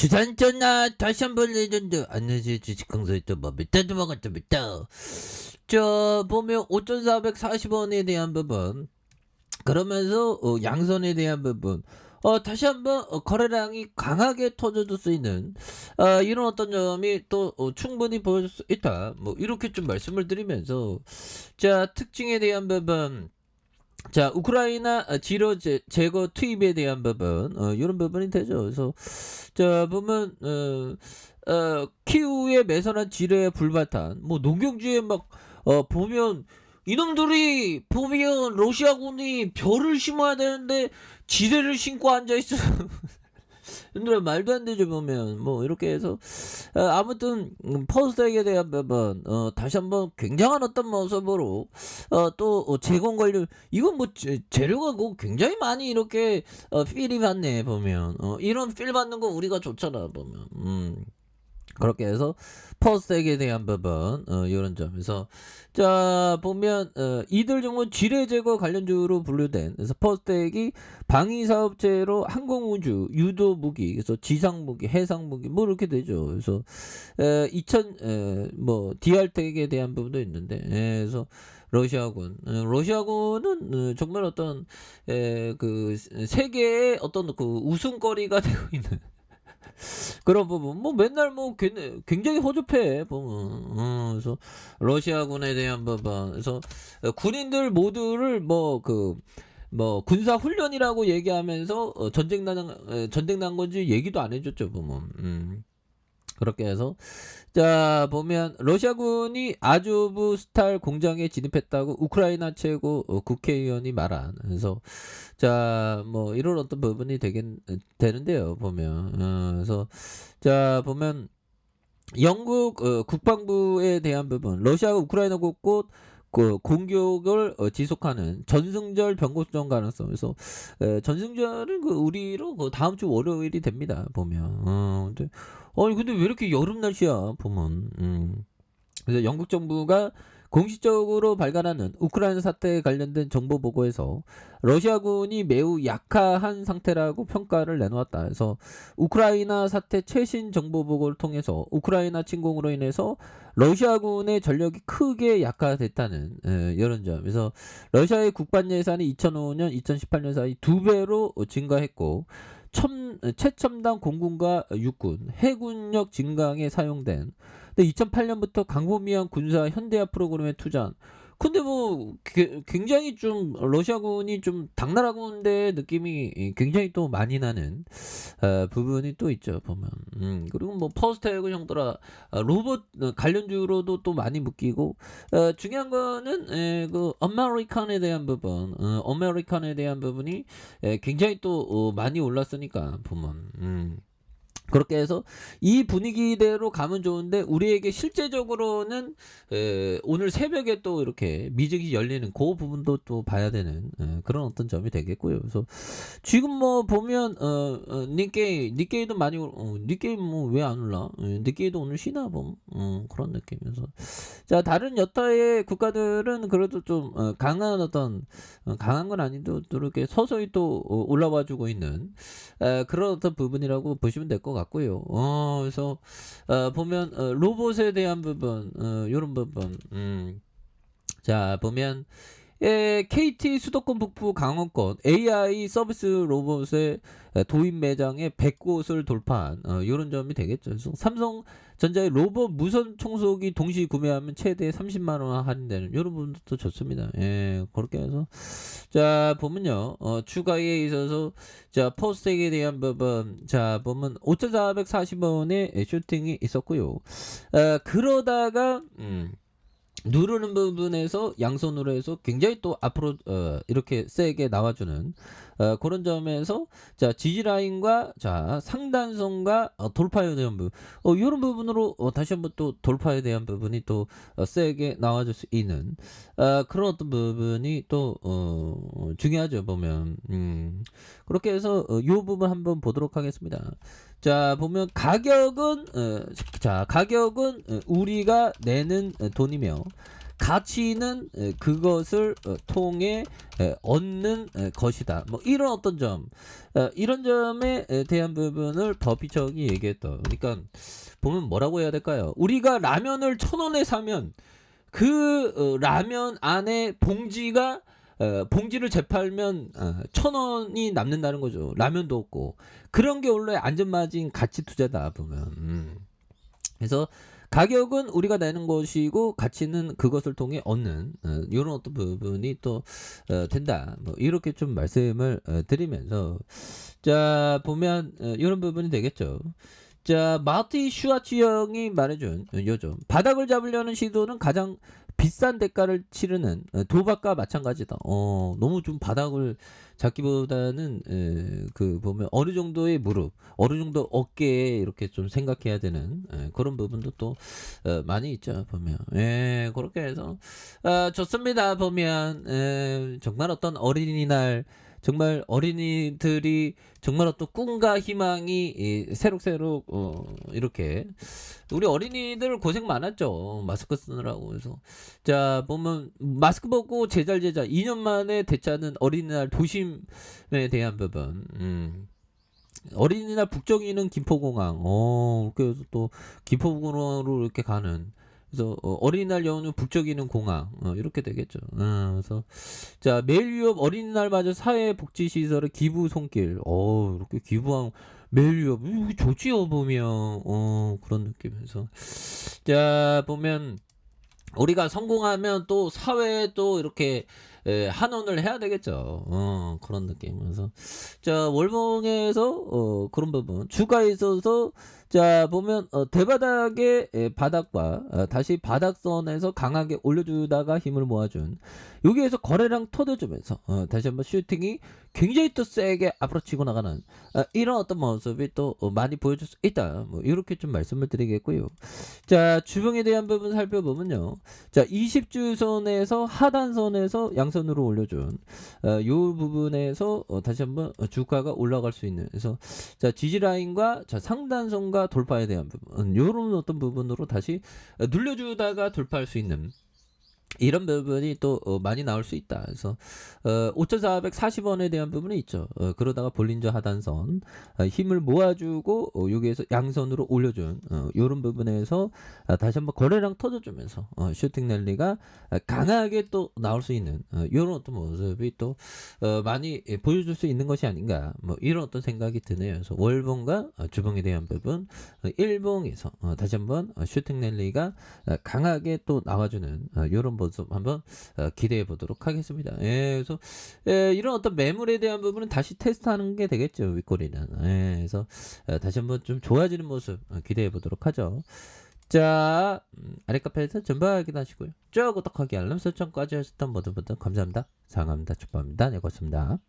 주산전나 다시 한번 레전드 안녕하세요. 주식강사의 또 뭡니다. 먹었답니다. 저 보면 5,440원에 대한 부분, 그러면서 양선에 대한 부분, 다시 한번 거래량이 강하게 터져줄 수 있는 이런 어떤 점이 또 충분히 보여줄 수 있다, 뭐 이렇게 좀 말씀을 드리면서, 자, 특징에 대한 부분, 자, 우크라이나 지로 제거 투입에 대한 부분, 이런 부분이 되죠. 그래서 자, 보면 키우에 매선한 지뢰의 불발탄, 뭐 농경주에 막 보면 이놈들이 보면 러시아군이 벼를 심어야 되는데 지뢰를 심고 앉아 있어. 얘들아 말도 안 되죠. 보면 뭐 이렇게 해서 아무튼 퍼스트에 대한 부분, 다시 한번 굉장한 어떤 모습으로 또 제공 관련, 이건 뭐 재료가 뭐 굉장히 많이 이렇게 필이 받네. 보면 이런 필 받는 거 우리가 좋잖아. 보면 그렇게 해서 퍼스텍에 대한 부분, 요런 점에서 자 보면 이들 중은 지뢰 제거 관련주로 분류된, 그래서 퍼스텍이 방위 사업체로 항공우주, 유도 무기, 그래서 지상 무기, 해상 무기 뭐 이렇게 되죠. 그래서 2000 뭐 디알텍에 대한 부분도 있는데, 그래서 러시아군은 정말 어떤 그 세계의 어떤 그 웃음거리가 되고 있는 그런 부분, 뭐 맨날 뭐 굉장히 허접해 보면. 그래서 러시아군에 대한 부분, 그래서 군인들 모두를 뭐 군사 훈련이라고 얘기하면서 전쟁 난 건지 얘기도 안 해줬죠. 보면 그렇게 해서 자 보면 러시아군이 아조브 스탈 공장에 진입했다고 우크라이나 최고 국회의원이 말한, 그래서 자 뭐 이런 어떤 부분이 되는데요. 보면 그래서 자 보면 영국 국방부에 대한 부분, 러시아가 우크라이나 곳곳 그 공격을 지속하는 전승절 병고수정 가능성. 그래서 전승절은 그 우리로 그 다음 주 월요일이 됩니다. 보면 근데 아니 근데 왜 이렇게 여름 날씨야 보면. 그래서 영국 정부가 공식적으로 발간하는 우크라이나 사태에 관련된 정보 보고에서 러시아군이 매우 약한 상태라고 평가를 내놓았다. 그래서 우크라이나 사태 최신 정보 보고를 통해서 우크라이나 침공으로 인해서 러시아군의 전력이 크게 약화됐다는 이런 점. 그래서 러시아의 국방 예산이 2005년, 2018년 사이 2배로 증가했고, 최첨단 공군과 육군, 해군력 증강에 사용된, 근데 2008년부터 강범위한 군사 현대화 프로그램에 투자한. 근데 뭐 굉장히 좀 러시아군이 좀 당나라군대 느낌이 굉장히 또 많이 나는 부분이 또 있죠. 보면 그리고 뭐 퍼스트에그 정도라 로봇 관련주로도 또 많이 묶이고, 중요한 거는 그 아메리칸에 대한 부분, 아메리칸에 대한 부분이 굉장히 또 많이 올랐으니까 보면 그렇게 해서 이 분위기대로 가면 좋은데, 우리에게 실제적으로는 오늘 새벽에 또 이렇게 미증시 열리는 그 부분도 또 봐야 되는 그런 어떤 점이 되겠고요. 그래서 지금 뭐 보면 니케이도 많이 니케이 뭐 왜 안 올라? 니케이도 오늘 쉬나 봄, 그런 느낌이어서. 자, 다른 여타의 국가들은 그래도 좀 강한 어떤 강한 건 아닌데 또 이렇게 서서히 또 올라와 주고 있는 그런 어떤 부분이라고 보시면 될 것 같고요. 그래서 보면 로봇에 대한 부분, 요런 부분, 자 보면 KT 수도권 북부 강원권 AI 서비스 로봇의 도입 매장에 100곳을 돌파한 이런 점이 되겠죠. 그래서 삼성전자의 로봇 무선 청소기 동시 구매하면 최대 30만 원 할인되는 이런 부분도 좋습니다. 예, 그렇게 해서 자 보면요, 추가에 있어서 자 포스텍에 대한 부분, 자 보면 5,440원의 슈팅이 있었고요. 그러다가 누르는 부분에서 양손으로 해서 굉장히 또 앞으로 이렇게 세게 나와주는 그런 점에서 자 지지라인과 자 상단선과 돌파에 대한 부분, 이런 부분으로 다시 한번 또 돌파에 대한 부분이 또 세게 나와줄 수 있는 그런 어떤 부분이 또 중요하죠. 보면 그렇게 해서 이 부분 한번 보도록 하겠습니다. 자 보면 가격은 우리가 내는 돈이며, 가치는 그것을 통해 얻는 것이다. 뭐 이런 어떤 점, 이런 점에 대한 부분을 법이정이 얘기했다. 그러니까 보면 뭐라고 해야 될까요? 우리가 라면을 1,000원에 사면 그 라면 안에 봉지를 재팔면 1,000원이 남는다는 거죠. 라면도 없고. 그런 게 원래 안전마진 가치 투자다 보면. 그래서 가격은 우리가 내는 것이고 가치는 그것을 통해 얻는 이런 어떤 부분이 또 된다. 뭐 이렇게 좀 말씀을 드리면서 자 보면 이런 부분이 되겠죠. 자 마티 슈아치 형이 말해준 요즘 바닥을 잡으려는 시도는 가장 비싼 대가를 치르는 도박과 마찬가지다. 너무 좀 바닥을 잡기보다는 그 보면 어느 정도의 무릎, 어느 정도 어깨에 이렇게 좀 생각해야 되는 그런 부분도 또 많이 있죠 보면. 예, 그렇게 해서 좋습니다 보면 정말 어떤 어린이날. 정말 어린이들이 정말 어떤 꿈과 희망이 새록새록 이렇게 우리 어린이들 고생 많았죠. 마스크 쓰느라고. 그래서 자 보면 마스크 벗고 제잘제잘 2년 만에 되찾는 어린이날 도심에 대한 부분. 어린이날 북정이는 김포공항. 그래서 또 김포공항으로 이렇게 가는. 그래서 어린이날 연휴 북적이는 공항 이렇게 되겠죠. 그래서 자 매일 유업 어린이날마저 사회복지시설의 기부 손길. 이렇게 기부한 매일 유업 좋지요 보면 그런 느낌에서 자 보면 우리가 성공하면 또 사회에 또 이렇게 한원을 해야 되겠죠. 그런 느낌에서 자 월봉에서 그런 부분 주가에 있어서 자 보면 대바닥의 바닥과 다시 바닥선에서 강하게 올려주다가 힘을 모아준 여기에서 거래량 터져주면서 다시 한번 슈팅이 굉장히 또 세게 앞으로 치고 나가는 이런 어떤 모습이 또 많이 보여줄 수 있다. 뭐 이렇게 좀 말씀을 드리겠고요. 자 주봉에 대한 부분 살펴보면요. 자 20주선에서 하단선에서 양선으로 올려준 요 부분에서 다시 한번 주가가 올라갈 수 있는 그래서 자 지지라인과 자 상단선과 돌파에 대한 부분 요런 어떤 부분으로 다시 눌려주다가 돌파할 수 있는 이런 부분이 또 많이 나올 수 있다. 그래서 5,440원에 대한 부분이 있죠. 그러다가 볼린저 하단선 힘을 모아주고 여기에서 양선으로 올려준 이런 부분에서 다시 한번 거래량 터져주면서 슈팅 랠리가 강하게 또 나올 수 있는 이런 어떤 모습이 또 많이 보여줄 수 있는 것이 아닌가 뭐 이런 어떤 생각이 드네요. 그래서 월봉과 주봉에 대한 부분 일봉에서 다시 한번 슈팅 랠리가 강하게 또 나와주는 이런 모습 한번 기대해 보도록 하겠습니다. 그래서 이런 어떤 매물에 대한 부분은 다시 테스트하는 게 되겠죠. 윗꼬리는. 그래서 다시 한번 좀 좋아지는 모습 기대해 보도록 하죠. 자 아래 카페에서 전부 확인하시고요. 쭉 구독하기 알람 설정까지 하셨던 모든 분들 감사합니다. 사랑합니다. 축복합니다. 네 고맙습니다.